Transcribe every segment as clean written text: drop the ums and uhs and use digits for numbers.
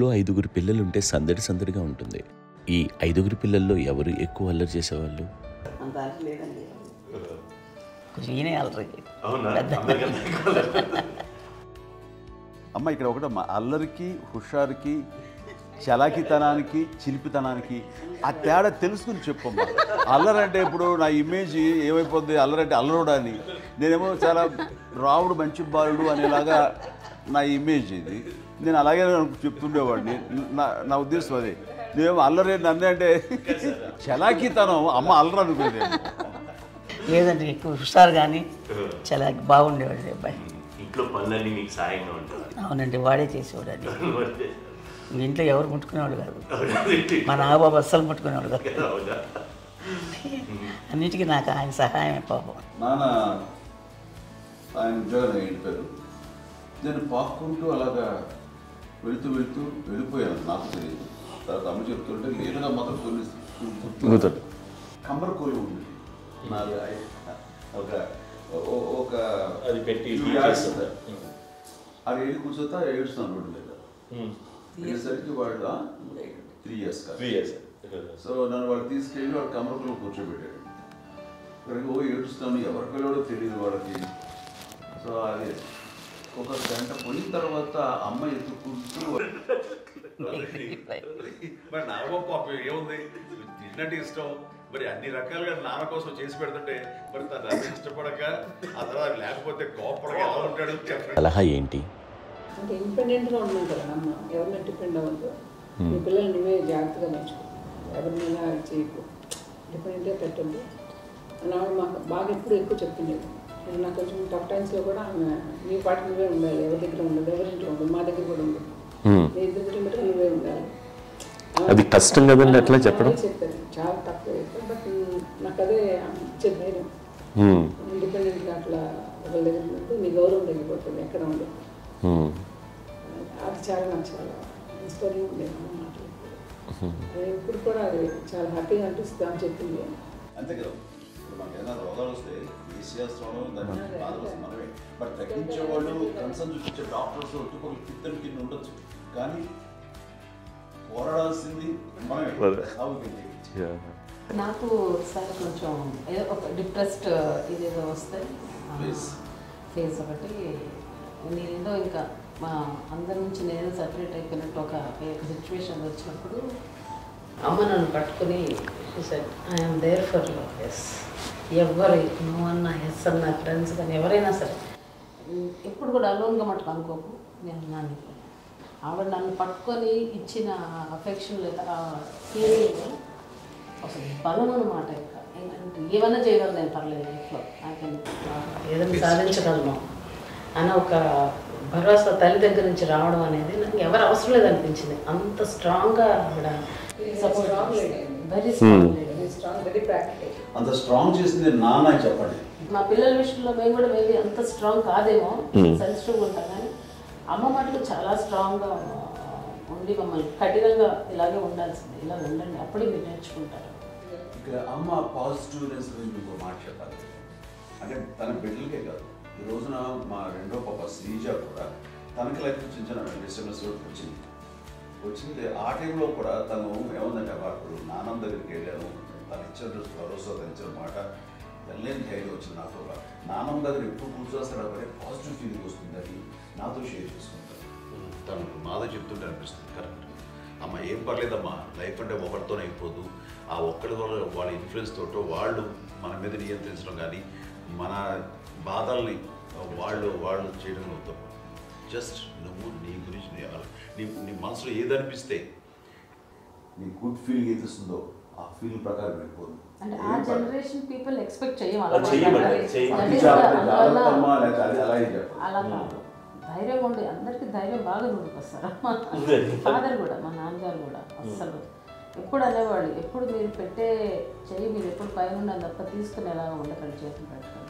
ఇంట్లో 5గురు పిల్లలుంటే సందడి సందడిగా ఉంటుంది. ఈ 5గురు పిల్లల్లో ఎవరు ఎక్కువ అల్లరి చేసేవాళ్ళు? అమ్మ ఇక్కడ ఒకటమ్మా, అల్లరికి, హుషారుకి, చలాకితనానికి, చిలిపితనానికి ఆ తేడా తెలుసుకుని చెప్పమ్మా. అల్లరంటే ఇప్పుడు నా ఇమేజ్ ఏమైపోద్ది, అల్లరంటే అల్లరుడా అని. నేనేమో చాలా రావుడు మంచి బాలుడు అనేలాగా నా ఇమేజ్ ఇది. నేను అలాగే చెప్తుండేవాడిని. నా ఉద్దేశం అదే. నేనేమో అల్లరే నన్ను అంటే చలాకితనం అమ్మ అల్లరు అనుకునేది. లేదంటే ఎక్కువ హుషారు కానీ చాలా బాగుండేవాడు అబ్బాయి. ఇంట్లో పనులన్నీ మీకు సాయంగా ఉంటాయి? అవునండి, వాడే చేసేవాడు. అది ఇంట్లో ఎవరు ముట్టుకునేవాడు కాదు. మా నాగబాబు అస్సలు ముట్టుకునేవాడు కాదు. అన్నిటికీ నాకు ఆయన సహాయమే పాపం. నాన్న ఆయన ఉద్యోగం వెళ్ళిపోయారు. నేను పాక్కుంటూ అలాగా వెళుతూ వెళ్ళిపోయాను. నాకు తెలియదు. తర్వాత అమ్మ చెప్తుంటే లేదుగా మాత్రం కొన్ని కమ్మర్ కోలు ఉంది. నాది ఒక అది పెట్టి అది వెళ్ళి కూర్చోతా ఏడుస్తున్నాను రోడ్డు మీద. అయ్యేసరికి వాళ్ళు 3 years కాదు. సో నన్ను వాళ్ళు తీసుకెళ్ళి వాడు కమ్మర్ కోలు కూర్చోబెట్టాడు. ఇక్కడికి ఏడుస్తాను, ఎవరికి వెళ్ళాడో తెలియదు వాళ్ళకి. సో అది ఒక గంట పోయిన తర్వాత అమ్మ ఎత్తుకుంటూ మరి నాగో పాపం ఏముంది, తిన్నట్టు ఇష్టం. మరి అన్ని రకాలుగా నాన్న కోసం చేసి పెడుతుంటే మరి తను అది ఇష్టపడక ఆ తర్వాత లేకపోతే కోపడక ఎలా ఉంటాడు చెప్పండి. సలహా ఏంటి? అంటే ఇండిపెండెంట్గా ఉన్నాం కదా అమ్మ, ఎవరిని డిపెండ్ అవ్వద్దు. మీ పిల్లలు నువ్వే జాగ్రత్తగా పెంచుకో, ఎవరినైనా చేయకు, డిపెండెంట్గా పెట్టద్దు అని ఆవిడ మాకు బాగా ఎప్పుడు ఎక్కువ చెప్తుండేది. నాకు కొంచెం టఫ్ టైమ్స్లో కూడా ఆమె నీ పాటు నువ్వే ఉండాలి, ఎవరి దగ్గర ఉండదు, ఎవరింట్లో ఉండదు, మా దగ్గర కూడా ఉండదు, నీ ఇద్దరు దగ్గర బట్టి నువ్వే ఉండాలి. అది కష్టం కదండి అట్లా చెప్పడం. చెప్పారు చాలా తక్కువ చెప్పారు. బట్ నాకు అదే ఇచ్చే ధైర్యం. ఇండిపెండెంట్గా అట్లా ఒకరి దగ్గర ఉంటే నీ గౌరవం తగ్గిపోతుంది, ఎక్కడ ఉండదు. అది చాలా నాకు చాలా ఇన్స్పైరింగ్ ఉండేది మాటలు. ఇప్పుడు కూడా అది చాలా హ్యాపీగా అనిపిస్తుంది అని చెప్పింది. అంతే కదా. ఇప్పుడు మనకి ఏదైనా రోగాలు వస్తే చేసేస్తాం, దాన్ని బాధపడుతుంది మనమే. బట్ తగ్గించే వాళ్ళు, కన్సర్న్ చూపించే డాక్టర్స్ ఒట్టుకోలు పిత్తలు కింద ఉండొచ్చు, కానీ పోరాడాల్సింది మనమే. నాకు సార్ కొంచెం ఏదో ఒక డిప్రెస్డ్ ఇదేదో వస్తే ఫేస్ ఒకటి నేనేదో ఇంకా మా అందరి నుంచి నేను సపరేట్ అయిపోయినట్టు ఒక సిచ్యువేషన్ వచ్చినప్పుడు అమ్మ నన్ను పట్టుకుని I'm there for you. Yes, ఎవరు నువ్వు అన్న ఎస్ అన్న ఫ్రెండ్స్ కానీ ఎవరైనా సరే ఎప్పుడు కూడా అలోన్గా మటుకు అనుకోకు, నేను నాన్న ఆవిడ నన్ను పట్టుకొని ఇచ్చిన అఫెక్షన్ లేదా ఫీలింగ్ అసలు బలం అన్నమాట. ఇంకా ఏమైనా చేయగలను నేను, పర్లేదు లైఫ్లో నాకు ఏదైనా సాధించగలను అన్న ఒక భరోసా తల్లి దగ్గర నుంచి రావడం అనేది నాకు ఎవరు అవసరం లేదనిపించింది. అంత స్ట్రాంగ్గా ఆవిడ వెరీ స్ట్రాంగ్, వెరీ ప్రాక్టికల్. అంత స్ట్రాంగ్ చేసింది నాన్న చెప్పండి. మా పిల్లల విషయంలో మేము కూడా మేబీ అంత స్ట్రాంగ్ కాదేమో, సెన్సిటివ్గా ఉంటాం, కానీ అమ్మ మటుకు చాలా స్ట్రాంగ్గా ఉండి మమ్మల్ని కఠినంగా ఇలాగే ఉండాల్సింది, ఇలా ఉండండి అప్పుడే మీరు నేర్చుకుంటారు. ఇక్కడ అమ్మ పాజిటివ్నెస్ గురించి మీకు మాట చెప్పాలి. అంటే తన బిడ్డలకే కాదు, ఈ రోజున మా రెండో పాప శ్రీజ కూడా తనకి లైఫ్ చిన్న చిన్న డిస్టర్బెన్స్ వచ్చింది. ఆ టైంలో కూడా తను ఏముందంటే అప్పుడు నాన్నమ్మ దగ్గరికి వెళ్ళాను, తను ఇచ్చిన భరోసా, తను ఇచ్చిన మాట వెళ్ళలేని ధైర్యం వచ్చింది నాకు. నాన్నమ్మ దగ్గర ఎప్పుడు కూర్చోస్తాడు అప్పుడే పాజిటివ్ ఫీలింగ్ వస్తుందని నాతో షేర్ చేసుకుంటాను. తను మాతో చెప్తుంటే అనిపిస్తుంది కరెక్ట్. అమ్మ ఏం పర్లేదమ్మా, లైఫ్ అంటే ఒకరితోనే అయిపోదు, ఆ ఒక్కడి వల్ల వాళ్ళ ఇన్ఫ్లుయెన్స్ తోటో వాళ్ళు మన మీద నియంత్రించడం కానీ మన బాధల్ని వాళ్ళు చేయడం అవుతాం. జస్ట్ నువ్వు నీ గురించి నీ మనసులో ఏదనిపిస్తే, నీ గుడ్ ఫీలింగ్ ఏదిస్తుందో ఆ ఫీలింగ్ ప్రకారం వెళ్ళిపోదు. అంటే ఆ జనరేషన్ పీపుల్ ఎక్స్పెక్ట్ చేయాలి అలా కాదు. ధైర్యం ఉండి అందరికీ ధైర్యం బాగా నూరుకొస్తారు. ఫాదర్ కూడా, మా నాన్నగారు కూడా అస్సలు ఎప్పుడు అనేవాళ్ళు, ఎప్పుడు మీరు పెట్టే చెయ్యి మీరు ఎప్పుడు పైన ఉండాలి తప్ప తీసుకుని ఎలా ఉండకండి, చేతులు పెట్టండి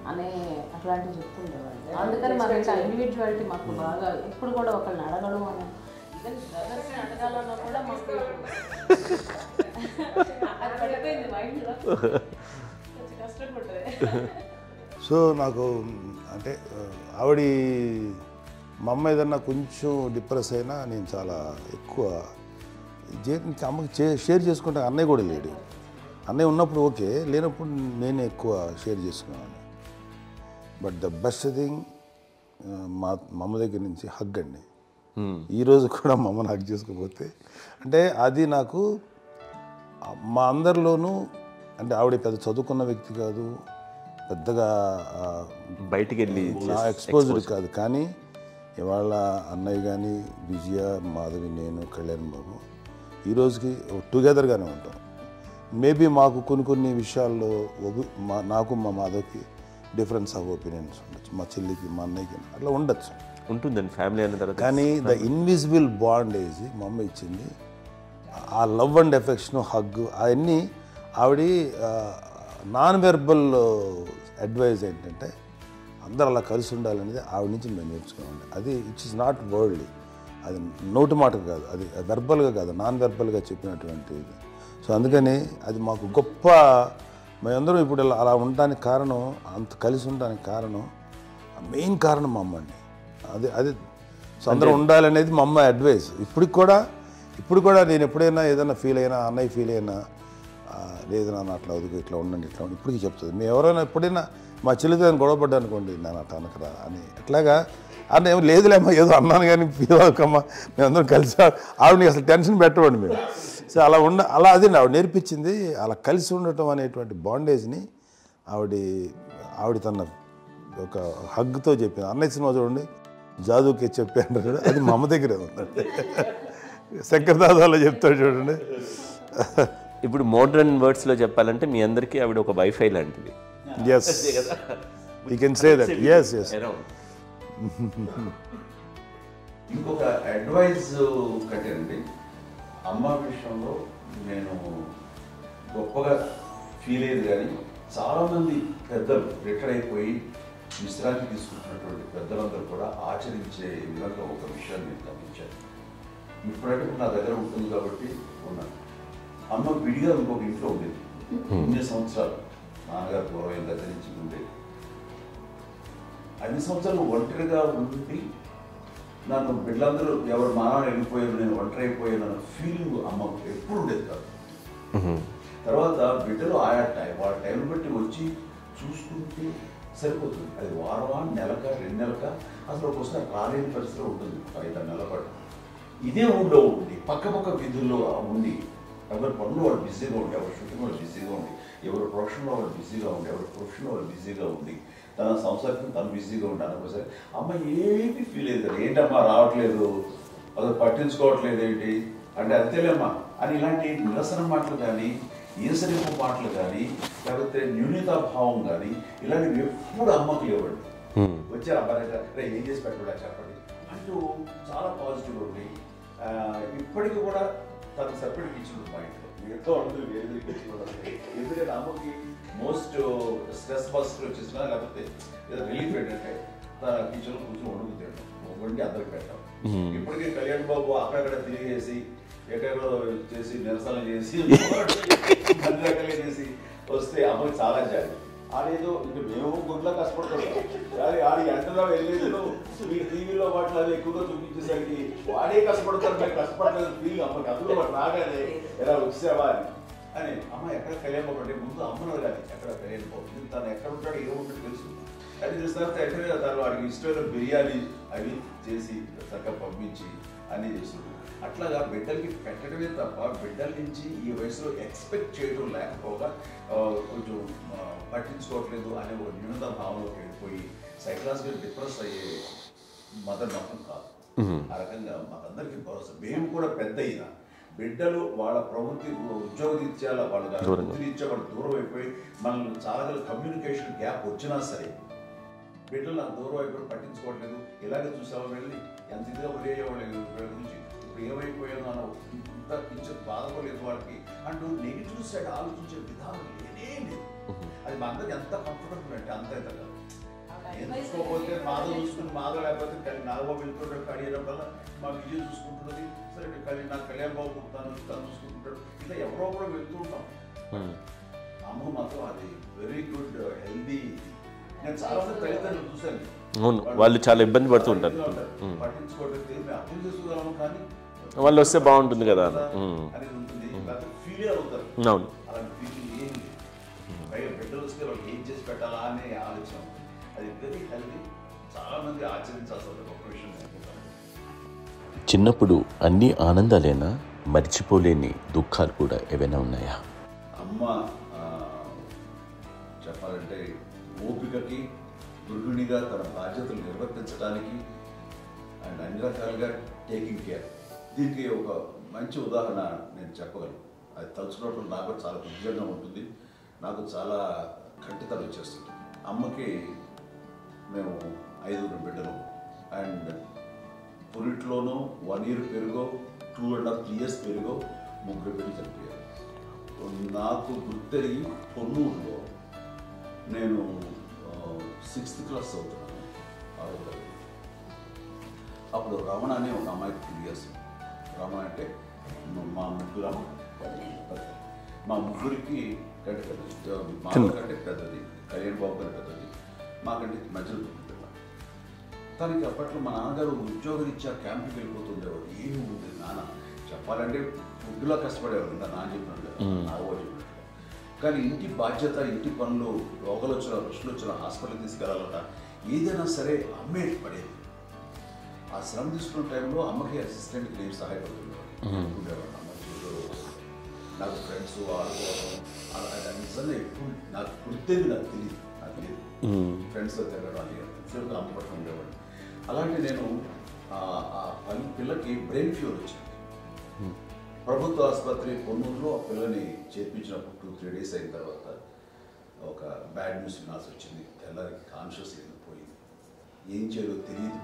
అనే అట్లాంటివి చెప్తుండేవాళ్ళు. అందుకని మాకు ఇండివిజువాలిటీ మాకు బాగా ఎప్పుడు కూడా ఒకళ్ళని అడగడం అని, ఈవెన్ బ్రదర్స్ని అడగాలన్నా కూడా మాకు అది పడిపోయింది మైండ్లో, కొంచెం కష్టపడ్డది. సో నాకు అంటే ఆవిడ మా అమ్మ ఏదన్నా కొంచెం డిప్రెస్ అయినా నేను చాలా ఎక్కువ అమ్మకి షేర్ చేసుకుంటే అన్నయ్య కూడా లేడు. అన్నయ్య ఉన్నప్పుడు ఓకే, లేనప్పుడు నేనే ఎక్కువ షేర్ చేసుకున్నాను. బట్ ద బెస్ట్ థింగ్ మా అమ్మ దగ్గర నుంచి హగ్ అండి. ఈరోజు కూడా మా అమ్మని హగ్ చేసుకోకపోతే అంటే అది నాకు మా అందరిలోనూ అంటే ఆవిడ పెద్ద చదువుకున్న వ్యక్తి కాదు, పెద్దగా బయటికి వెళ్ళి నా ఎక్స్పోజర్ కాదు. కానీ ఇవాళ అన్నయ్య కానీ విజయ, మాధవి, నేను, కళ్యాణ్ బాబు ఈ రోజుకి టుగెదర్గానే ఉంటాం. మేబీ మాకు కొన్ని విషయాల్లో నాకు మా మాధవ్కి డిఫరెన్స్ ఆఫ్ ఒపీనియన్స్ ఉండొచ్చు, మా చెల్లికి మా అన్నయ్యకి అట్లా ఉండొచ్చు, ఉంటుందండి ఫ్యామిలీ అన్న తర్వాత. కానీ ద ఇన్విజిబుల్ బాండేజ్ మా అమ్మ ఇచ్చింది. ఆ లవ్ అండ్ ఎఫెక్షన్, హగ్ అవన్నీ ఆవిడ నాన్ వెర్బల్ అడ్వైజ్ ఏంటంటే అందరూ అలా కలిసి ఉండాలనేది ఆవిడ నుంచి మేము నేర్చుకున్నామండి. అది ఇట్స్ ఇస్ నాట్ వర్డ్లీ, అది నోటి మాట కాదు, అది వెర్బల్గా కాదు, నాన్ వెర్బల్గా చెప్పినటువంటి. సో అందుకని అది మాకు గొప్ప, మేమందరం ఇప్పుడు అలా ఉండడానికి కారణం, అంత కలిసి ఉండడానికి కారణం, మెయిన్ కారణం మా అమ్మ అండి. అది సో అందరూ ఉండాలనేది మా అమ్మ అడ్వైస్. ఇప్పుడు కూడా నేను ఎప్పుడైనా ఏదైనా ఫీల్ అయినా, అన్నయ్య ఫీల్ అయినా, లేదు నాన్న అట్లా వదుకు, ఇట్లా ఉండండి, ఇట్లా ఉండి ఇప్పటికీ చెప్తుంది. మేము ఎవరైనా ఎప్పుడైనా మా చెల్లితో గొడవపడ్డా అనుకోండి, నేను అట్లా అనకరా అని ఎట్లాగా అన్న ఏమో లేదులేమ్మా ఏదో అన్నాను కానీ ఫీల్ అవ్వకమ్మా, మేమందరం కలిసి ఆవిడని అసలు టెన్షన్ పెట్టవండి మేము. సో అలా అది ఆవిడ నేర్పించింది. అలా కలిసి ఉండటం అనేటువంటి బాండేజ్ని ఆవిడ తన ఒక హగ్తో చెప్పింది. అన్నయ్య సినిమా చూడండి, జాదూకి చెప్పాను చూడండి, అది మా అమ్మ దగ్గరే ఉందండి. శంకర్దాదాలో చెప్తాడు చూడండి. ఇప్పుడు మోడ్రన్ వర్డ్స్లో చెప్పాలంటే మీ అందరికీ ఆవిడ ఒక వైఫై లాంటిది. Yes, you can say that. Yes yes. ఇంకొక అడ్వైజ్ కట్టండి, అమ్మ విషయంలో నేను గొప్పగా ఫీల్ అయ్యేది. కానీ చాలామంది పెద్దలు రిటైర్ అయిపోయి విశ్రాంతి తీసుకుంటున్నటువంటి పెద్దలందరూ కూడా ఆచరించే విధంగా ఒక విషయాన్ని నేను గమనించాను. ఇప్పుడంటే నా దగ్గర ఉంటుంది కాబట్టి ఉన్నాను. అమ్మ విడిగా ఇంకొక ఇంట్లో ఉండేది. ఇన్ని సంవత్సరాలు నాన్నగారు పూర్వం దగ్గర నుంచి ఉండేది. అన్ని సంవత్సరాలు ఒంటరిగా ఉండి నన్ను బిడ్డలందరూ ఎవరు మానవులు వెళ్ళిపోయారు, నేను ఒంటరి అయిపోయాను అన్న ఫీలింగ్ అమ్మకు ఎప్పుడు ఉండేది కాదు. తర్వాత బిడ్డలు ఆయా వాళ్ళ టైం బట్టి వచ్చి చూసుకుంటూ సరిపోతుంది. అది వారమా, నెలక, 2 నెలక, అసలు ఒకసారి రాలేని పరిస్థితిలో ఉంటుంది. 5-6 నెలల పాటు ఇదే ఊళ్ళో ఉండి పక్క విధుల్లో ఉండి ఎవరి పనులు వాళ్ళు బిజీగా ఉండి, ఎవరి షూటింగ్ వాళ్ళు బిజీగా ఉండి, ఎవరి ప్రొఫెషన్లో వాళ్ళు బిజీగా ఉండి, ఎవరి ప్రొఫెషన్లో వాళ్ళు బిజీగా ఉండి, తన సంసారం తను బిజీగా ఉంటాను. ఒకసారి అమ్మ ఏమి ఫీల్ అయ్యేది, ఏంటమ్మా రావట్లేదు, అది పట్టించుకోవట్లేదు ఏంటి అంటే అంతేలేమ్మా అని ఇలాంటి నిరసన మాటలు కానీ, ఈసరింపు మాటలు కానీ, లేకపోతే న్యూనతాభావం కానీ ఇలాంటివి ఎప్పుడు అమ్మకి లేవండి. వచ్చారు అబ్బాయి ఏం చేసి పెట్టడా చెప్పండి అంటూ చాలా పాజిటివ్ ఉంది. ఇప్పటికీ కూడా తను సపరేట్ ఇచ్చిండు మా ఇంట్లో, మిగతా అందరూ వేరే ఇచ్చింది. ఎందుకంటే అమ్మకి మోస్ట్ స్ట్రెస్ బస్టర్ వచ్చేసినా లేకపోతే ఏదో రిలీఫ్ ఏంటంటే తన కిచెన్లో కూర్చొని వండి అందరికి పెట్టాం. ఇప్పటికీ కళ్యాణ్ బాబు అక్కడక్కడ తిరిగేసి ఎక్కడో చేసి నిరసన చేసి అన్ని రకాలుగా చేసి వస్తే అమ్మకి చాలా జాలి. ఆడేదో ఇంక మేము గుడ్లా కష్టపడుతున్నాం కానీ ఆడి ఎంటలో వెళ్ళేదో మీ టీవీలో వాటిలో అది ఎక్కువగా చూపించేసరికి వాడే కష్టపడతారు, మేము కష్టపడలేదు ఫీల్ అమ్మకి. అందులో వాడు రాగానే ఎలా వచ్చావా అని అమ్మ ఎక్కడ కళ్యాణ్ బాబు అంటే ముందు అమ్మను కానీ ఎక్కడ కళ్యాణ్ బాబు తను ఎక్కడ ఉంటాడో ఏముంటుందో తెలుసు. అది తెలిసిన తర్వాత ఎక్కడ తను వాడికి ఇష్టమైన బిర్యానీ అవి చేసి చక్కగా పంపించి అన్నీ చేస్తుంది. అట్లాగా బిడ్డలకి పెట్టడమే తప్ప బిడ్డల నుంచి ఈ వయసులో ఎక్స్పెక్ట్ చేయడం లేకపోగా కొంచెం పట్టించుకోవట్లేదు అనే ఒక న్యూనత భావంలోకి వెళ్ళిపోయి సైకలాజికల్ డిప్రెస్ అయ్యే మదర్ మాత్రం కాదు. ఆ రకంగా మాకందరికీ భరోసా. మేము కూడా పెద్ద అయినా బిడ్డలు వాళ్ళ ప్రవృత్తి ఉద్యోగరీత్యాల వాళ్ళ వృత్తిరీత్యా వాళ్ళు దూరం అయిపోయి మనల్ని చాలా కమ్యూనికేషన్ గ్యాప్ వచ్చినా సరే బిడ్డలు నాకు దూరం అయిపోయి పట్టించుకోవట్లేదు. ఇలాగే చూసావా వెళ్ళి ఎంత ఇదిగా వదిలేయేవాళ్ళు గురించి ఇప్పుడు ఏమైపోయాను అన్న ఇంత కొంచెం బాధపడలేదు వాళ్ళకి అంటూ నెగిటివ్ సైడ్ ఆలోచించే విధానం లేనే లేదు. అది మా అందరికి ఎంత కంఫర్టబుల్ అంటే అంత ఎంత కాదు. చూసుకోకపోతే మాధవ చూసుకుని మాధవ లేకపోతే నాగబాబు వెళ్తుంటాడు కడియడం వల్ల మా విజయ్ చూసుకుంటున్నది సరే నాకు కళ్యాణ్ బాబు తను చూసుకుంటాడు. ఇట్లా ఎవరో కూడా వెళ్తూ ఉంటాం. అమ్మ మాత్రం అది వెరీ గుడ్ హెల్దీ నేను చాలా మంది తల్లిదండ్రులు చూశాను, అవును, వాళ్ళు చాలా ఇబ్బంది పడుతూ ఉంటారు. పట్టించుకోవడం మేము అర్థం చేసుకోగలము కానీ వాళ్ళు వస్తే బాగుంటుంది కదా అనేది ఉంటుంది, ఫీల్ అవుతారు. అవును, అలాంటి ఫీలింగ్ ఏం లేదు. పైగా బిడ్డలు వస్తే వాళ్ళకి ఏం చేసి పెట్టాలా అనే ఆలోచన, అది వెరీ హెల్తీ. చాలా మంది ఆచరించాల్సిన గొప్ప విషయం అనుకుంటాను. చిన్నప్పుడు అన్ని ఆనందాలేనా, మర్చిపోలేని దుఃఖాలు కూడా ఏవైనా ఉన్నాయా? అమ్మ చెప్పాలంటే ఓపికకి, గృహిణిగా తన బాధ్యతలు నిర్వర్తించడానికి అండ్ అన్ని రకాలుగా టేకింగ్ కేర్, దీనికి ఒక మంచి ఉదాహరణ నేను చెప్పగలను. అది తలుచుకోవడం నాకు చాలా ఉద్యోగంగా ఉంటుంది, నాకు చాలా కంటితలు వచ్చేస్తుంది. అమ్మకి మేము 5 బిడ్డలు అండ్ పురిట్లోనూ 1 year పెరుగో 2.5 years పెరుగో 3 బిడ్డలు చనిపోయారు. నాకు గుర్తెరిగి పొన్నూరులో నేను 6th class చదువుతున్నాను, 6వ తరగతి. అప్పుడు రమణ అనే ఒక అమ్మాయికి 2 years. రమణ అంటే మా ముగ్గురికి కంటే పెద్దది, మా కంటే పెద్దది, కళ్యాణ్ బాబు కంటే పెద్దది, మాకంటే మధ్యలో పిల్ల. తనకి అప్పట్లో మా నాన్నగారు ఉద్యోగం ఇచ్చా క్యాంప్కి వెళ్ళిపోతుండేవారు. ఏమి ఉంది నాన్న చెప్పాలంటే ఫుడ్లో కష్టపడేవారు, ఇంకా నాన్న చెప్పినట్టు నాగబాబు చెప్పినట్టు. కానీ ఇంటి బాధ్యత, ఇంటి పనులు, రోగాలు వచ్చిన రుచులు వచ్చిన హాస్పిటల్కి తీసుకెళ్ళాలట, ఏదైనా సరే అమ్మే పడేది. ఆ శ్రమ తీసుకున్న టైంలో అమ్మకి అసిస్టెంట్కి నేను సహాయపడుతుండేవాడు. అమ్మ నాకు ఫ్రెండ్స్ ఆడుకోవడం అలా నిజంగా ఎప్పుడు నాకు గుర్తేది, నాకు తెలియదు ఫ్రెండ్స్తో తిరగడం అని సేపు అమ్మ పట్టుకు ఉండేవాడు. అలాంటి నేను ఆ పిల్లకి బ్రెయిన్ ఫ్యూర్ వచ్చింది. ప్రభుత్వ ఆసుపత్రి పొన్నూరులో ఆ పిల్లని చేర్పించినప్పుడు 2-3 days అయిన తర్వాత ఒక బ్యాడ్ న్యూస్ వినాల్సి వచ్చింది. తెల్లరికి కాన్షియస్ పోయింది, ఏం చేయాలో తెలియదు.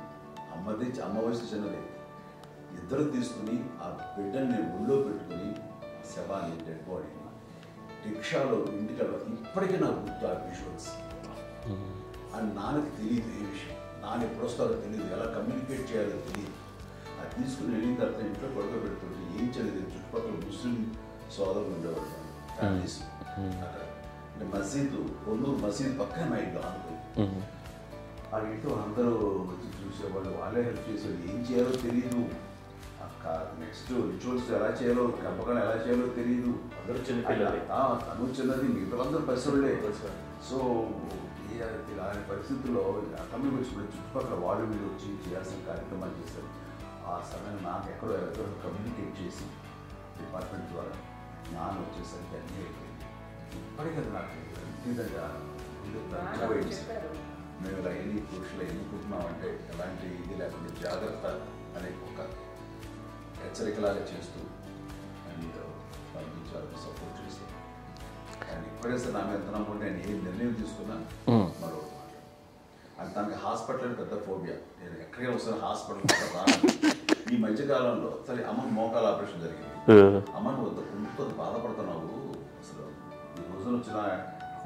అమ్మ వయసు చిన్నదే. ఇద్దరు తీసుకుని ఆ బిడ్డల్ని ఒళ్ళో పెట్టుకుని శవాన్ని, డెడ్ బాడీని రిక్షాలో ఇంటికి వెళ్ళాలి. ఇప్పటికీ నాకు గుర్తు ఆ విజువల్స్. అని నాన్నకి తెలియదు ఏ విషయం, నాన్న ఎప్పుడు వస్తారో తెలియదు, ఎలా కమ్యూనికేట్ చేయాలో తెలియదు. అది తీసుకుని వెళ్ళిన తర్వాత ఇంట్లో పడుకోబెడుతుంటే ఏం చదివేది. చుట్టుపక్కల ముస్లిం సోదరులు ఉండేవాళ్ళు, ఫ్యామిలీస్ అక్కడ. అంటే మసీదు, పొన్నూరు మసీదు పక్కన మా ఇంట్లో అనుకుంది. ఆ ఇంట్లో అందరూ వచ్చి చూసేవాళ్ళు, వాళ్ళే హెల్ప్ చేసేవాళ్ళు. ఏం చేయాలో తెలియదు, నెక్స్ట్ రిచువల్స్ ఎలా చేయాలో, కంపకం ఎలా చేయాలో తెలియదు. తను చిన్నది, మిగతా అందరూ పసివాళ్ళే. సో ఇలాంటి పరిస్థితుల్లో కమ్యూనిటీ వచ్చినప్పుడు చుట్టుపక్కల వాళ్ళు వీళ్ళు వచ్చి చేయాల్సిన కార్యక్రమాలు చేశారు. ఆ సమయం నాకు ఎక్కడో కమ్యూనికేట్ చేసి డిపార్ట్మెంట్ ద్వారా నాన్న వచ్చేసరికి అన్నీ అయిపోయింది. ఇప్పటికీ నాకు నిజంగా మేము ఇలా ఎన్ని పురుషులు ఎన్నుకుంటున్నామంటే ఎలాంటి ఇది లేకుండా జాగ్రత్త అనే ఒక హెచ్చరికలాగా చేస్తూ అండ్ పంపించాలని సపోర్ట్ చేస్తాను. అండ్ ఇప్పుడైతే నా మీద ఎంత నమ్ముకుంటే నేను ఏ నిర్ణయం తీసుకున్నా మరొక మాట. అండ్ తనకి హాస్పిటల్ పెద్ద ఫోబియా. నేను ఎక్కడికి వస్తాను హాస్పిటల్ రాను. ఈ మధ్యకాలంలో సరే అమ్మకి మోకాల ఆపరేషన్ జరిగింది. అమ్మను కొంత బాధపడుతున్నావు, అసలు ఈ రోజున వచ్చిన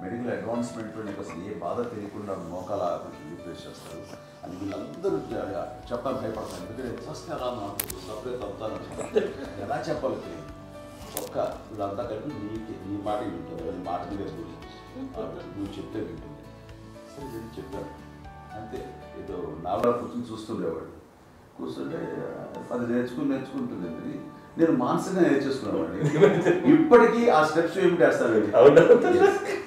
మెడికల్ అడ్వాన్స్మెంట్లో నీకు అసలు ఏ బాధ తెలియకుండా మోకాల ఆపరేషన్ రీప్లేస్ చేస్తారు అని వీళ్ళందరూ చెప్పాలి, భయపడతాను. ఎందుకంటే ఫస్ట్ ఎలా నాకు సపరేట్ అవుతాను, ఎలా చెప్పాలి తెలియదు. ఒక్క వీళ్ళంతా కలిపి నీ మాట వింటుంది, అది మాట మీద నువ్వు చెప్తే వింటుంది. సరే నేను చెప్పాను అంతే. ఏదో నావలా కూర్చొని చూస్తుండేవాడు. కూర్చుంటే అది నేర్చుకుంటుంది. నేను మానసికంగా నేర్చేసుకున్నాను. ఇప్పటికీ ఆ స్టెప్స్ ఏమిటి వేస్తాను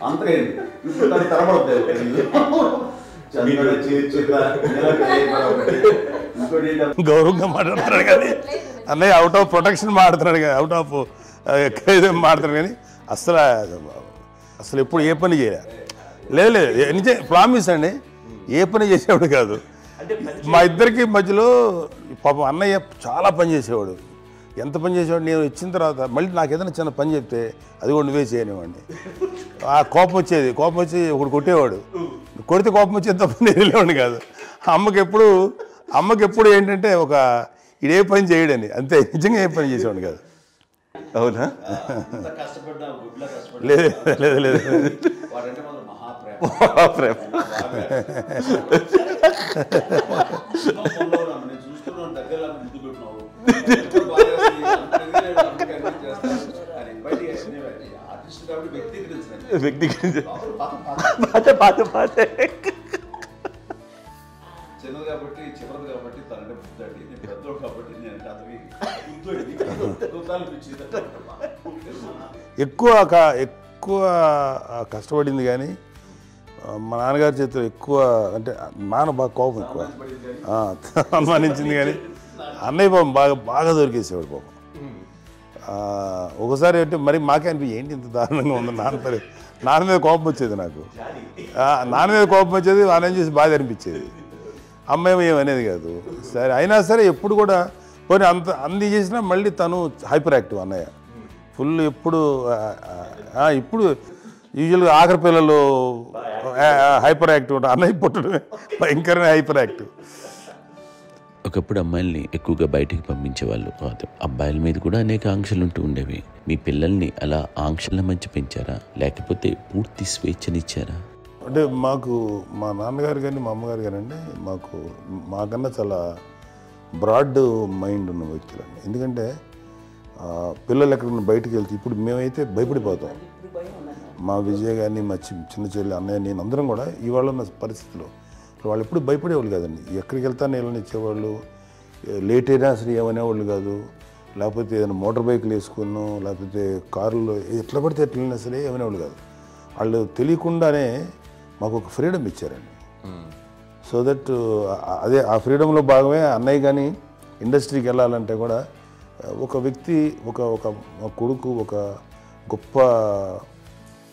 అంతేంది. ఇప్పుడు దాన్ని తరబడతాయి. గౌరవంగా మాట్లాడుతున్నాడు కానీ అన్నయ్య అవుట్ ఆఫ్ ప్రొటెక్షన్ మాట్లాడుతున్నాడు కానీ, అవుట్ ఆఫ్ మాట్లాడుతున్నాడు కానీ అసలు ఎప్పుడు ఏ పని చేయలే. లేదు ప్రామిస్ అండి, ఏ పని చేసేవాడు కాదు. మా ఇద్దరికి మధ్యలో పాపం అన్నయ్య చాలా పని చేసేవాడు. ఎంత పని చేసేవాడు, నేను ఇచ్చిన తర్వాత మళ్ళీ నాకు ఏదైనా చిన్న పని చెప్తే అది కూడా నువ్వే చేయనివ్వండి. ఆ కోపం వచ్చేది, కోపం వచ్చి ఒకడు కొట్టేవాడు. కొడితే కోపం వచ్చేది తప్ప నేను వెళ్ళేవాడిని కాదు. అమ్మకి ఎప్పుడు ఏంటంటే ఒక ఇదే పని చేయడని, అంతే. నిజంగా ఏ పని చేసేవాడిని కాదు. అవునా? లేదు లేదు లేదు మహాప్రేమ. వ్యక్తిగత కాబట్టి చివరిది కాబట్టి తనంటే బుద్ధండి, నేను పెద్దోడు కాబట్టి నేను అతనికి ఎక్కువ కష్టపడింది కానీ మా నాన్నగారి చేతిలో ఎక్కువ అంటే నాన్న బాగా కోపం ఎక్కువ అనుమానించింది కానీ అన్నయ్య పాపం బాగా దొరికేసేవాడు పాపం. ఒకసారి అంటే మరి మాకే అనిపి ఏంటి ఇంత దారుణంగా ఉంది నాన్న మీద కోపం వచ్చేది నాకు. నాన్న మీద కోపం వచ్చేది, నాన్న చూసి బాధ అనిపించేది. అమ్మాయి ఏమనేది కాదు. సరే అయినా సరే ఎప్పుడు కూడా పోనీ అంది చేసినా మళ్ళీ తను హైపర్ యాక్టివ్ అన్నయ్య ఫుల్. ఇప్పుడు యూజువల్గా ఆఖరి పిల్లలు హైపర్ యాక్టివ్ ఉంటారు, అన్నయ్య పుట్టడమే భయంకరమైన హైపర్ యాక్టివ్. ఒకప్పుడు అమ్మాయిల్ని ఎక్కువగా బయటికి పంపించేవాళ్ళు కాదు, అబ్బాయిల మీద కూడా అనేక ఆంక్షలు ఉంటూ ఉండేవి. మీ పిల్లల్ని అలా ఆంక్షల మధ్య పెంచారా, లేకపోతే పూర్తి స్వేచ్ఛనిచ్చారా? అంటే మాకు మా నాన్నగారు కానీ మా అమ్మగారు కానీ అండి మాకన్నా చాలా బ్రాడ్ మైండ్ ఉన్న వ్యక్తులండి. ఎందుకంటే పిల్లలు ఎక్కడికైనా బయటకు వెళ్తే ఇప్పుడు మేమైతే భయపడిపోతాం. మా విజయ్ కానీ మా చిన్న చెల్లి అన్నయ్య నేను అందరం కూడా ఇవాళ ఉన్న పరిస్థితిలో వాళ్ళు ఎప్పుడు భయపడేవాళ్ళు కాదండి. ఎక్కడికి వెళ్తాను నీళ్ళని ఇచ్చేవాళ్ళు, లేట్ అయినా అసలు ఏమనేవాళ్ళు కాదు. లేకపోతే ఏదైనా మోటార్ బైక్లు వేసుకున్నాం, లేకపోతే కారులో ఎట్లా పడితే ఎట్లయినా సరే ఏమనేవాళ్ళు కాదు. వాళ్ళు తెలియకుండానే మాకు ఒక ఫ్రీడమ్ ఇచ్చారండి. సో దట్ అదే ఆ ఫ్రీడంలో భాగమే అన్నయ్య కానీ ఇండస్ట్రీకి వెళ్ళాలంటే కూడా ఒక వ్యక్తి ఒక కొడుకు ఒక గొప్ప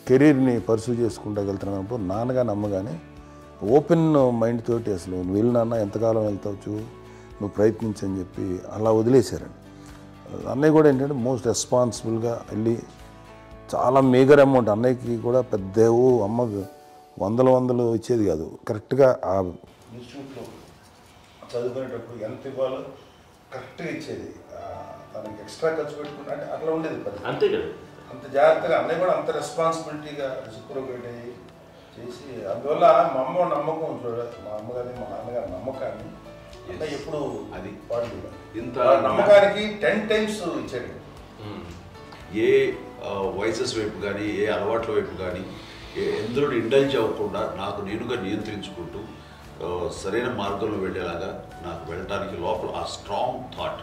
కెరీర్ని పర్సూ చేసుకుంటూ వెళ్తున్నప్పుడు నాన్నగాని అమ్మగాని ఓపెన్ మైండ్ తోటి అసలు నువ్వు వెళ్ళి నాన్న ఎంతకాలం వెళ్తావచ్చు, నువ్వు ప్రయత్నించని చెప్పి అలా వదిలేశారండి. అన్నయ్య కూడా ఏంటంటే మోస్ట్ రెస్పాన్సిబుల్గా వెళ్ళి చాలా మేజర్ అమౌంట్ అన్నయ్యకి కూడా పెద్ద అమ్మకు వందలు ఇచ్చేది కాదు. కరెక్ట్గా ఆ ఇన్స్టిట్యూట్లో చదువుకునేటప్పుడు ఎంత ఇవ్వాలో కరెక్ట్గా ఇచ్చేది. తనకి ఎక్స్ట్రా ఖర్చు పెట్టుకుంటే అంటే అట్లా ఉండేది అంతే కదా. అంత జాగ్రత్తగా అన్నయ్య కూడా అంత రెస్పాన్సిబిలిటీగా రెసిప్రోకేట్ అయ్యి చేసి అందువల్ల మా అమ్మ నమ్మకం చూడాలి, మా అమ్మగారి మా నాన్నగారి నమ్మకాన్ని అంటే ఎప్పుడు అది పాడు ఇంత నమ్మకానికి 10 times ఇచ్చాడు. ఏ వయసెస్ వైపు కానీ ఏ అలవాట్ల వైపు కానీ ఎందులో ఇండల్జ్ అవ్వకుండా నాకు నేనుగా నియంత్రించుకుంటూ సరైన మార్గంలో వెళ్ళేలాగా నాకు వెళ్ళడానికి లోపల ఆ స్ట్రాంగ్ థాట్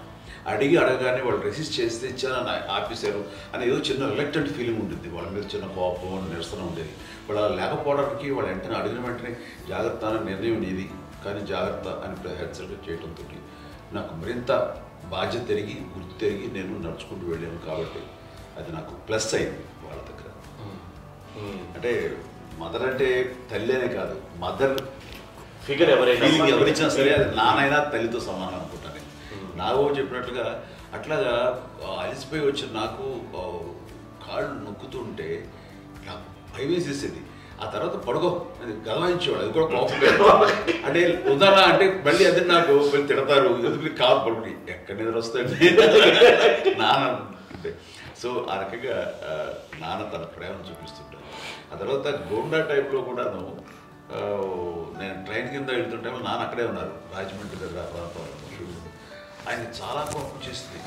అడగగానే వాళ్ళు రెసిస్ట్ చేస్తే ఇచ్చానని ఆపేశారు అని ఏదో చిన్న రిలక్టెంట్ ఫీలింగ్ ఉంటుంది. వాళ్ళ మీద చిన్న కోపం నిరసన ఉండేది. వాళ్ళు అలా లేకపోవడానికి వాళ్ళు వెంటనే అడిగిన వెంటనే జాగ్రత్త అనే నిర్ణయం ఉండేది. కానీ జాగ్రత్త అని హెచ్చరిక చేయడంతో నాకు మరింత బాధ్యత తిరిగి గుర్తు తిరిగి నేను నడుచుకుంటూ వెళ్ళాను. కాబట్టి అది నాకు ప్లస్ అయింది వాళ్ళ దగ్గర. అంటే మదర్ అంటే తల్లి అనే కాదు, మదర్ ఫిగర్ ఎవరిచ్చినా సరే అది నానైనా తల్లితో సమానం అనుకుంటాను. నాకు చెప్పినట్లుగా అట్లాగా అలసిపోయి వచ్చిన నాకు కాళ్ళు నొక్కుతుంటే నాకు భయం వేసేసేది. ఆ తర్వాత పడుకో అది గదవాయించేవాడు, అది కూడా కోపం అంటే ఉదాహరణ అంటే మళ్ళీ అది నాకు మళ్ళీ తిడతారు, ఎందుకు కాదు పడుకుని ఎక్కడ నిద్ర వస్తాయండి నాన్న అంటే. సో ఆ రకంగా నాన్న తన ప్రేమ చూపిస్తుంటాను. ఆ తర్వాత గోండా టైప్లో కూడాను నేను ట్రైన్ కింద వెళ్తుంటే నాన్న అక్కడే ఉన్నారు, రాజమండ్రి దగ్గర ప్రాంతంలో. ఆయన చాలా కోపం చేస్తుంది,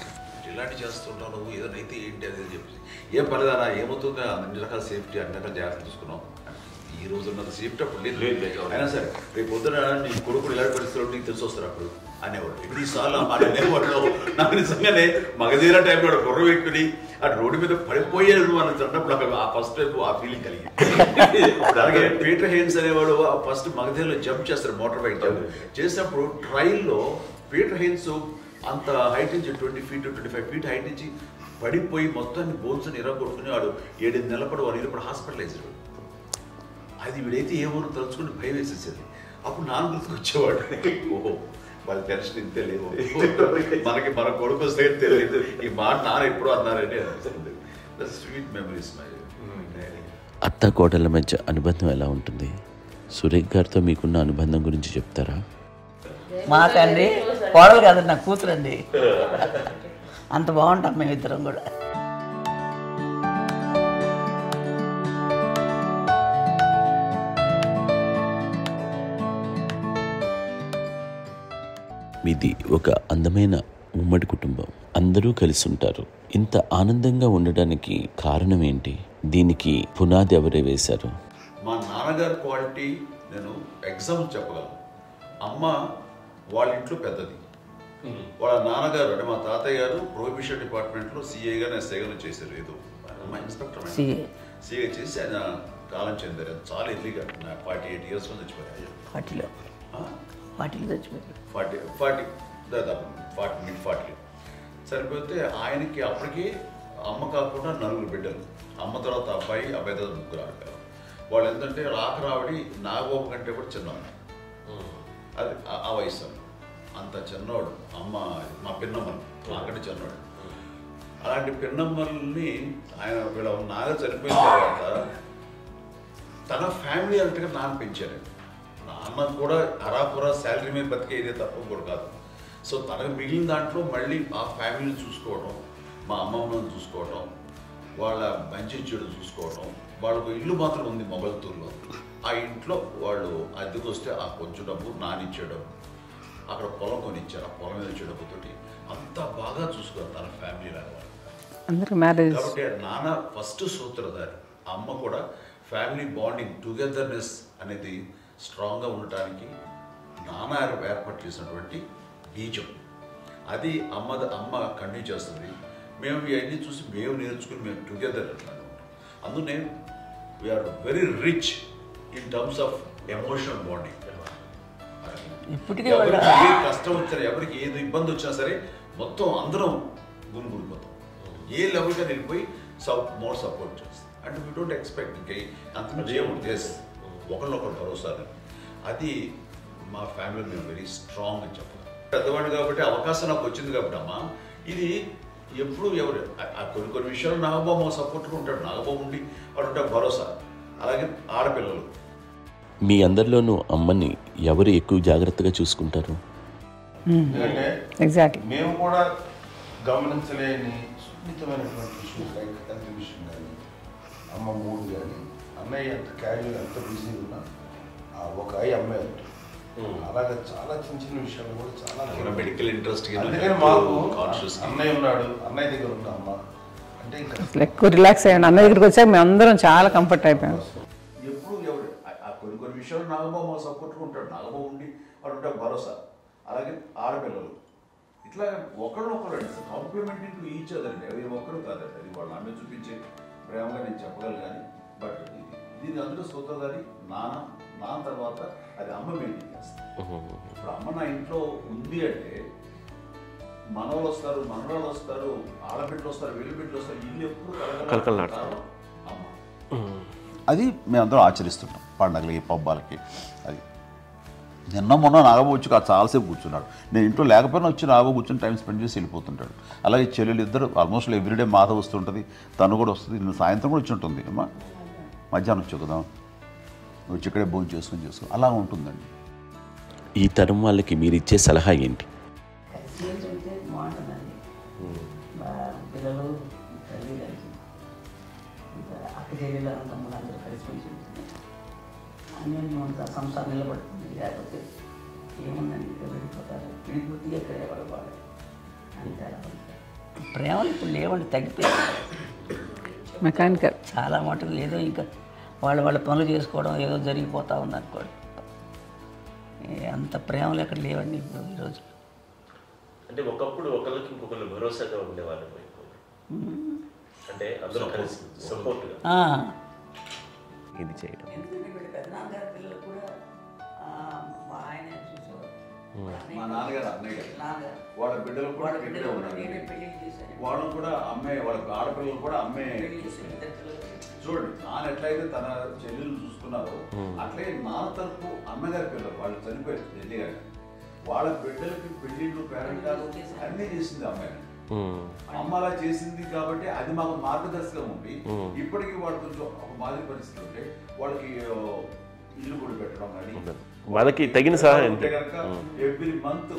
ఇలాంటి చేస్తుంటావు నువ్వు, ఏదైనా అయితే ఏంటి అది చెప్పి. ఏం పర్లేదన్నా ఏమవుతుందో అన్ని రకాల సేఫ్టీ అన్ని రకాల జాగ్రత్త తీసుకున్నాం. ఈ రోజు ఉన్నంత సేఫ్టీ అప్పుడు లేదు. అయినా సరే రేపు పొద్దున నీ కొడుకులు ఇలాంటి పరిస్థితుల్లో నీకు తెలిసి వస్తారు అప్పుడు అనేవాడు. ఎన్నిసార్లు అనేవాళ్ళు నాకు నిజంగానే మగధీర టైంలో గుర్ర పెట్టుకుని ఆ రోడ్డు మీద పడిపోయాడు అని అన్నప్పుడు నాకు ఆ ఫస్ట్ టైం ఆ ఫీలింగ్ కలిగింది. అలాగే పీటర్ హెయిన్స్ అనేవాడు ఫస్ట్ మగధీరలో జంప్ చేస్తారు, మోటార్ బైక్ జంప్ చేసినప్పుడు ట్రైల్లో పీటర్ హెయిన్స్ అంత హైట్ నుంచి 20 feet 25 feet హైట్ నుంచి పడిపోయి మొత్తాన్ని బోన్స్ని ఎరగొట్టుకుని వాడు 7 నెలలు వాడు ఇరవై హాస్పిటలైజ్డ్. అది వీడైతే ఏమో తలుచుకుని భయం వేసేసేది. అప్పుడు నాన్న గుర్తుకొచ్చేవాడు, ఓహో వాళ్ళ టెన్షన్ ఇంతే లేవు, మనకి మన కొడుకు వస్తే తెలియదు ఈ మాట నాన్న ఎప్పుడు అన్నారని అనిపిస్తుంది. Sweet memories. అత్త కోడళ్ళ మధ్య అనుబంధం ఎలా ఉంటుంది? సురేఖ్ గారితో మీకున్న అనుబంధం గురించి చెప్తారా? మాకండి కోడలు కాదండి, నా కూతురండి. అంత బాగుంటాం మేమిద్దరం కూడా. మీది ఒక అందమైన ఉమ్మడి కుటుంబం, అందరూ కలిసి ఉంటారు. ఇంత ఆనందంగా ఉండడానికి కారణం ఏంటి? దీనికి పునాది ఎవరే వేశారు? మా నాన్నగారి క్వాలిటీ నేను ఎగ్జాంపుల్ చెప్పగలను. అమ్మ వాళ్ళ ఇంట్లో పెద్దది. వాళ్ళ నాన్నగారు అంటే మా తాతయ్య గారు ప్రొహిబిషన్ డిపార్ట్మెంట్లో సిఐగా ఎస్ఐగా చేశారు. ఏదో మా ఇన్స్పెక్టర్ సిఐ చేసి ఆయన కాలం చెందారు. చాలా ఎర్లీగా 48 years చచ్చిపోయారు. 40 చచ్చిపోయారు. 40 సరిపోతే ఆయనకి అప్పటికి అమ్మ కాకుండా 9 బిడ్డలు. అమ్మ తర్వాత అబ్బాయి తర్వాత 3 ఆడపిల్లలు. వాళ్ళు ఏంటంటే రాకరావడి నాగబాబు కంటే కూడా చిన్నవాడు. అది ఆ వయసు అంత చిన్నవాడు. అమ్మ మా పిన్నమ్మలు నాకంటే చిన్నవాడు. అలాంటి పిన్నమ్మల్ని ఆయన వీళ్ళ నాగ చనిపోయిన తర్వాత తన ఫ్యామిలీ అంతగా నాన్న పెంచారు. నాన్న కూడా అరాకురా శాలరీ మీద బతికేదే తప్ప కూడా కాదు. సో తనకు మిగిలిన దాంట్లో మళ్ళీ ఆ ఫ్యామిలీని చూసుకోవడం, మా అమ్మమ్మను చూసుకోవడం, వాళ్ళ మంచి చెడు చూసుకోవడం. వాళ్ళకు ఇల్లు మాత్రం ఉంది మొగల్తూరులో. ఆ ఇంట్లో వాళ్ళు అద్దెకు వస్తే ఆ కొంచెం డబ్బు నానిచ్చే డబ్బు, అక్కడ పొలం కొనిచ్చారు. ఆ పొలం మీద వచ్చే డబ్బుతోటి అంతా బాగా చూసుకోరు తన ఫ్యామిలీ లాగా. కాబట్టి నాన్న ఫస్ట్ సూత్రధారి. అమ్మ కూడా ఫ్యామిలీ బాండింగ్ టుగెదర్నెస్ అనేది స్ట్రాంగ్గా ఉండటానికి నాన్న ఏర్పాటు చేసినటువంటి బీజం. అది అమ్మ కంటిన్యూ చేస్తుంది. మేము ఇవన్నీ చూసి మేము నేర్చుకుని మేము టుగెదర్ అంటున్నాను. అందునే we are very rich in terms of emotional bonding. ఎవరికి ఏ కష్టం వచ్చినా, ఎవరికి ఏది ఇబ్బంది వచ్చినా సరే మొత్తం అందరం గురిపోతాం. ఏ లెవెల్గా వెళ్ళిపోయి మోర్ సపోర్ట్ చేస్తాం. అంటే వీ డోంట్ ఎక్స్పెక్ట్ ఇంకా అంతమంది ఏముంది ఒకరినొకరు భరోసా. అది మా ఫ్యామిలీ మేము వెరీ స్ట్రాంగ్ అని చెప్పాలి. పెద్దవాడిని కాబట్టి అవకాశం నాకు వచ్చింది కాబట్టి అమ్మ ఇది ఎప్పుడు ఎవరు కొన్ని విషయాలు నాగబాబు సపోర్ట్గా ఉంటాడు. నాగబాబు ఉండి వాడు ఉంటాడు భరోసా. అలాగే ఆడపిల్లలు మీ అందరిలోనూ అమ్మని ఎవరు ఎక్కువ జాగ్రత్తగా చూసుకుంటారు? ఎగ్జాక్ట్లీ. మేము కూడా గమనించలేని సున్నితమైనటువంటి ఇష్యూస్ లైక్ హెల్త్ విషయం కానీ, అమ్మ మూడు కానీ, అన్నయ్య ఎంత క్యాజువల్ ఎంత బిజీ ఉన్నా ఒక అమ్మాయి ఉంటుంది. అలాగే చాలా చిన్న చిన్న విషయాలు కూడా చాలా మెడికల్ ఇంట్రెస్ట్. అందుకని మాకు అన్నయ్య ఉన్నాడు, అన్నయ్య దగ్గర ఉన్న అమ్మ అంటే ఇంకా ఎక్కువ రిలాక్స్ అయ్యాను. అన్నయ్య దగ్గరికి వచ్చాక మేము అందరం చాలా కంఫర్ట్ అయిపోయాం. ఎప్పుడు ఎవరు కొన్ని విషయాలు నాగబాబు సపోర్ట్గా ఉంటాడు. నాగబాబు ఉండి వాడు ఉంటాడు భరోసా. అలాగే ఆడపిల్లలు ఇట్లా ఒకరినొకరు కాంప్లిమెంటింగ్ టు ఈచ్ అదర్ అండి. అవి ఒక్కరు కాదండి. అది వాళ్ళ అమ్మ చూపించే ప్రేమగా నేను చెప్పగలను. కానీ బట్ దీని అందులో సూత్రధారి నాన్న తర్వాత అది అమ్మ మెయింటైన్ చేస్తుంది. ఇప్పుడు అమ్మ నా ఇంట్లో ఉంది అంటే మనవాళ్ళు వస్తారు, మనవాళ్ళు వస్తారు, ఆడబిడ్డలు వస్తారు, వెలుబిడ్డలు వస్తారు. ఇల్లు ఎప్పుడు కలకలాడతారు అమ్మ. అది మేమందరం ఆచరిస్తుంటాం పండగలకి పబ్బాలకి. అది నిన్న మొన్న నాగబాబు వచ్చి చాలాసేపు కూర్చున్నాడు. నేను ఇంట్లో లేకపోయినా వచ్చి నాగబాబు కూర్చొని టైం స్పెండ్ చేసి వెళ్ళిపోతుంటాడు. అలాగే చెల్లెలు ఇద్దరు ఆల్మోస్ట్ ఎవ్రీడే మాత వస్తుంటుంది, తను కూడా వస్తుంది. నిన్న సాయంత్రం కూడా వచ్చి ఉంటుంది. అమ్మా మధ్యాహ్నం వచ్చి కదా వచ్చి ఇక్కడే భోజనం చేసుకో అలా ఉంటుందండి. ఈ తరం వాళ్ళకి మీరు ఇచ్చే సలహా ఏంటి? బాగుంటుందండి. పిల్లలు తల్లి కలిసి అక్క చెల్లెలు తమ్ముడు అందరూ కలిసి అన్నీ ఉంటుంది. సంసారం నిలబడుతుంది. లేకపోతే ఏముందండి ఇక్కడ వెళ్ళిపోతారు. విడిపోతే ఇక్కడ ఎవరు అంతే. ప్రేమలు ఇప్పుడు లేవండి, తగ్గిపోయాయి. మెకానికల్ చాలా మటుకు ఏదో ఇంకా వాళ్ళ పనులు చేసుకోవడం ఏదో జరిగిపోతూ ఉంది అనుకోండి. అంత ప్రేమలు ఎక్కడ లేవండి ఇప్పుడు ఈ రోజుల్లో. అంటే ఒకప్పుడు ఒకరికి ఇంకొకరు భరోసాగా ఉండేవాళ్ళు. అంటే అందరూ కలిసి సపోర్ట్గా ఇది చేయడం. పెద్దనాన్నగారి పిల్లలు కూడా ఆయన చూసేవారు. మా నాన్నగారు అన్నయ్య వాళ్ళ బిడ్డలు కూడా ఇక్కడే ఉన్నారు. వాళ్ళు కూడా అమ్మాయి వాళ్ళ ఆడపిల్లలు కూడా అమ్మాయి చూడండి. నాన్న ఎట్లయితే తన చెల్లెలు చూసుకున్నారో అట్లే నాన్న తరపు అమ్మగారి పిల్లలు వాళ్ళు చనిపోయారు చెల్లి గారు. వాళ్ళ బిడ్డలకి పెళ్లిళ్ళు పేరెంటాలు అన్నీ చేసింది అమ్మాయి. అమ్మ అలా చేసింది కాబట్టి అది మాకు మార్గదర్శకం ఉంది. ఇప్పటికీ వాళ్ళు కొంచెం ఒక మాదిరి పరిస్థితి ఉంటే వాళ్ళకి ఇల్లు కూడా పెట్టడం కానీ వాళ్ళకి తగిన సహాయం అంటే కనుక ఎవ్రీ మంత్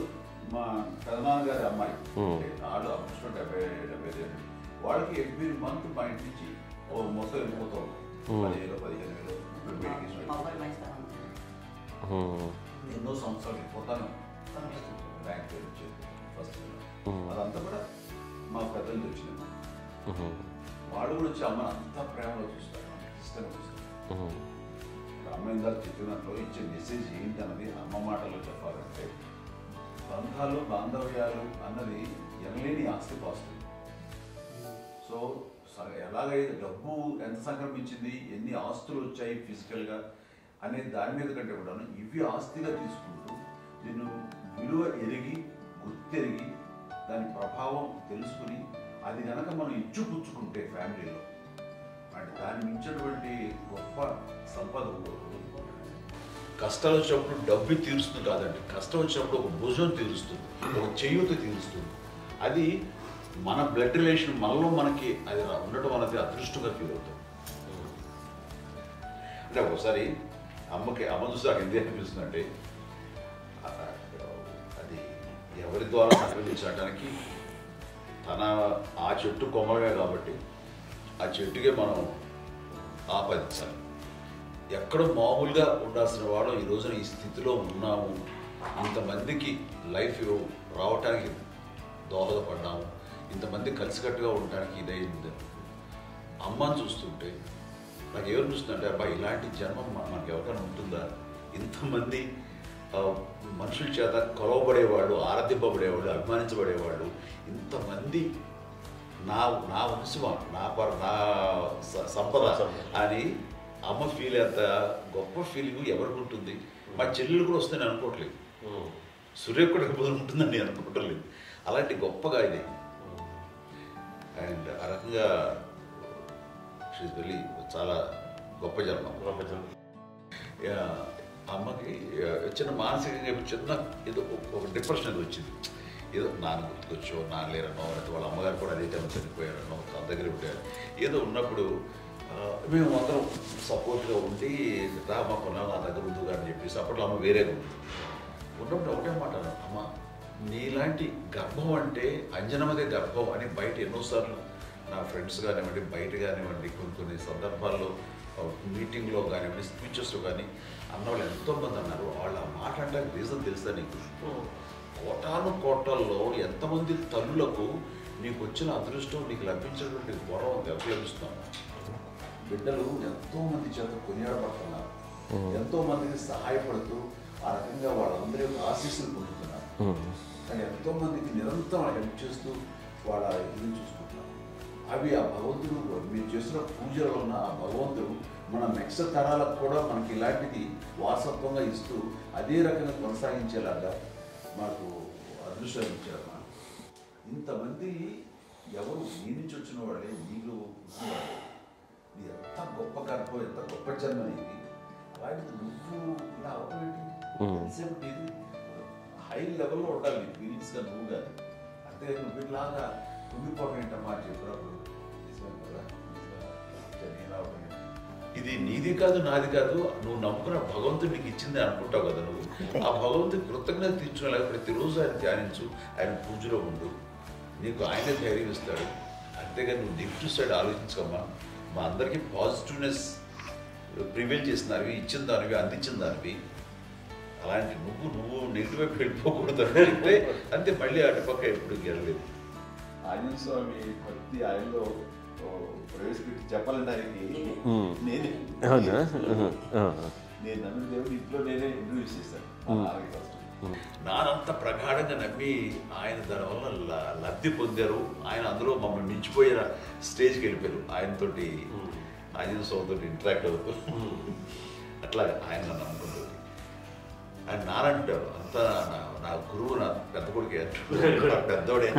మా పెదనాన్న గారి అమ్మాయి వాళ్ళు ఆల్మోస్ట్ 70 వాళ్ళకి ఎవ్రీ మంత్ మా ఇంటి నుంచి మొత్తం వెళ్ళిపోతాం 10,000-15,000 ఎన్నో సంవత్సరాలు వెళ్ళిపోతాను. బ్యాంక్ పేరు వచ్చేది ఫస్ట్. అదంతా కూడా మా పెద్దలు వచ్చింది. వాళ్ళు కూడా వచ్చి అమ్మ అంతా ప్రేమలో చూస్తారు, ఇష్టంగా చూస్తారు. అమ్మ ఇందాక చెప్పినట్లు ఇచ్చే మెసేజ్ ఏంటి అన్నది అమ్మ మాటలో చెప్పాలంటే బంధాలు బాంధవ్యాలు అన్నది ఎనలేని ఆస్తిపాస్తులు. సో ఎలాగైతే డబ్బు ఎంత సంక్రమించింది, ఎన్ని ఆస్తులు వచ్చాయి ఫిజికల్గా అనే దాని మీద కంటే కూడా ఇవి ఆస్తిగా తీసుకుంటూ దీన్ని విలువ ఎరిగి గుర్తెరిగి దాని ప్రభావం తెలుసుకుని అది కనుక మనం ఇచ్చుపుచ్చుకుంటే ఫ్యామిలీలో అంటే దాన్ని మించినటువంటి గొప్ప సంపద కష్టాలు వచ్చినప్పుడు డబ్బు తీరుస్తుంది కాదండి, కష్టం వచ్చినప్పుడు ఒక భుజం తీరుస్తుంది, ఒక చేయూత తీరుస్తుంది. అది మన బ్లడ్ రిలేషన్ మనలో మనకి అది ఉండటం అనేది అదృష్టంగా ఫీల్ అవుతాం. అంటే ఒకసారి అమ్మ చూసి నాకు ఎందుకు అనిపిస్తుంది అంటే అది ఎవరి ద్వారా సంక్రమించడానికి తన ఆ చెట్టు కొమ్మలమే కాబట్టి ఆ చెట్టుకే మనం ఆపాదించాలి. ఎక్కడో మామూలుగా ఉండాల్సిన వాడు ఈ రోజున ఈ స్థితిలో ఉన్నాము, ఇంతమందికి లైఫ్ రావటానికి దోహదపడ్డాము, ఇంతమంది కలిసికట్టుగా ఉండటానికి ఇదైంది. అమ్మని చూస్తుంటే నాకు ఏమనిపిస్తుందంటే అబ్బా ఇలాంటి జన్మం మనకు ఎవరికైనా ఉంటుందా? ఇంతమంది మనుషుల చేత కొలవబడేవాళ్ళు, ఆరాధింపబడేవాళ్ళు, అభిమానించబడేవాళ్ళు, ఇంతమంది నా వంశం నా సంపద అని అమ్మ ఫీల్ అంత గొప్ప ఫీలింగ్ ఎవరికి ఉంటుంది? మా చెల్లెలు కూడా వస్తే నేను అనుకోవట్లేదు, సూర్య కూడా ఉంటుందని నేను అనుకోవట్లేదు. అలాంటి గొప్పగా ఇది అండ్ ఆ రకంగా షీఈ్ వెరీ చాలా గొప్ప జన్మ. అమ్మకి చిన్న మానసికంగా చిన్న ఏదో ఒక డిప్రెషన్ అది వచ్చింది. ఏదో నాన్న గుర్తుకొచ్చో, నాన్న లేరనో, లేకపోతే వాళ్ళ అమ్మగారు కూడా అదే టైం చనిపోయారనో, తన దగ్గర ఉంటారు ఏదో ఉన్నప్పుడు మేము అందరం సపోర్ట్గా ఉండి రా మా కొన్నాళ్ళు నా దగ్గర ఉందిగా అని చెప్పేసి అప్పట్లో అమ్మ వేరేగా ఉంది. ఉన్నప్పుడు ఒకటే మాట అమ్మ నీలాంటి గర్భం అంటే అంజనమదే గర్భం అని బయట ఎన్నోసార్లు నా ఫ్రెండ్స్ కానివ్వండి, బయట కానివ్వండి, కొన్ని సందర్భాల్లో మీటింగ్లో కానివ్వండి, స్పీచెస్లో కానీ అన్నవాళ్ళు ఎంతోమంది అన్నారు. వాళ్ళు ఆ మాట అంటే రీజన్ తెలుసా నీకు? కోటాల్లో ఎంతమంది తల్లులకు నీకు వచ్చిన అదృష్టం, నీకు లభించినటువంటి గౌరవం ఎవరు లభిస్తున్నాను? బిడ్డలు ఎంతోమంది చేత కొనియాడబడుతున్నారు, ఎంతోమందికి సహాయపడుతూ ఆ రకంగా వాళ్ళందరి యొక్క ఆశీస్సులు పొందుతున్నారు. కానీ ఎంతోమందికి నిరంతరం హెల్ప్ చేస్తూ వాళ్ళ ఇది చూసుకుంటున్నారు. అవి ఆ భగవంతుడు మీరు చేస్తున్న పూజలో ఉన్న ఆ భగవంతుడు మన నెక్స్ట్ తరాలకు కూడా మనకి ఇలాంటిది వారసత్వంగా ఇస్తూ అదే రకంగా కొనసాగించేలాగా మాకు అదృష్టాలు ఇచ్చారు. ఇంతమంది ఎవరు నీ నుంచి వచ్చిన వాళ్ళే, నీకు వాళ్ళే. ఇది ఎంత గొప్ప గర్భం, ఎంత గొప్ప జన్మ అనేది. అలాంటిది నువ్వు ఇలా అవటమేంటి? ఎంతసేపు ఇది హై లెవెల్లో ఉండాలి నీ ఫీలింగ్స్గా నువ్వు కానీ. అంతే నువ్వు ఇలాగా కుంగిపోవడం ఏంటమ్మా చెప్పినప్పుడు నిజమే కదా, నేను అవటం ఇది నీది కాదు నాది కాదు, నువ్వు నమ్ముకున్న భగవంతుడు నీకు ఇచ్చింది అనుకుంటావు కదా. నువ్వు ఆ భగవంతుడి కృతజ్ఞత తీర్చుకోలేక ప్రతిరోజు ఆయన ధ్యానించు, ఆయన పూజలో ఉండు, నీకు ఆయనే ధైర్యం ఇస్తాడు. అంతేగాని నువ్వు నెగిటివ్ సైడ్ ఆలోచించుకోమ్మా. మా అందరికీ పాజిటివ్నెస్ ప్రివైల్ చేసిన దానివి, ఇచ్చిన దానివి, అందించిన దానివి. అలాంటి నువ్వు నెగిటివ్ వైపు వెళ్ళిపోకూడదు అంటే అంతే. మళ్ళీ అటుపక్క ఎప్పుడు గెలలేదు. ఆంజనేయ స్వామి భక్తి ఆయనలో ప్రవేశపెట్టి చెప్పాలంటే ఆయనకి నేనే నేను నమ్మిన దేవుడు ఇంట్లో నేనే ఇంట్రడ్యూస్ చేశాను. నానంత ప్రగాఢంగా నమ్మి ఆయన దానివల్ల లబ్ధి పొందారు. ఆయన అందులో మమ్మల్ని మించిపోయిన స్టేజ్కి వెళ్ళిపోయారు. ఆయనతోటి ఆంజనేయ స్వామితో ఇంటరాక్ట్ అవుతూ అట్లా ఆయన నన్ను నమ్ముకుంటుంది. ఆయన నానంటారు అంతా నా గురువు, నా పెద్ద కొడుకు పెద్దోడే.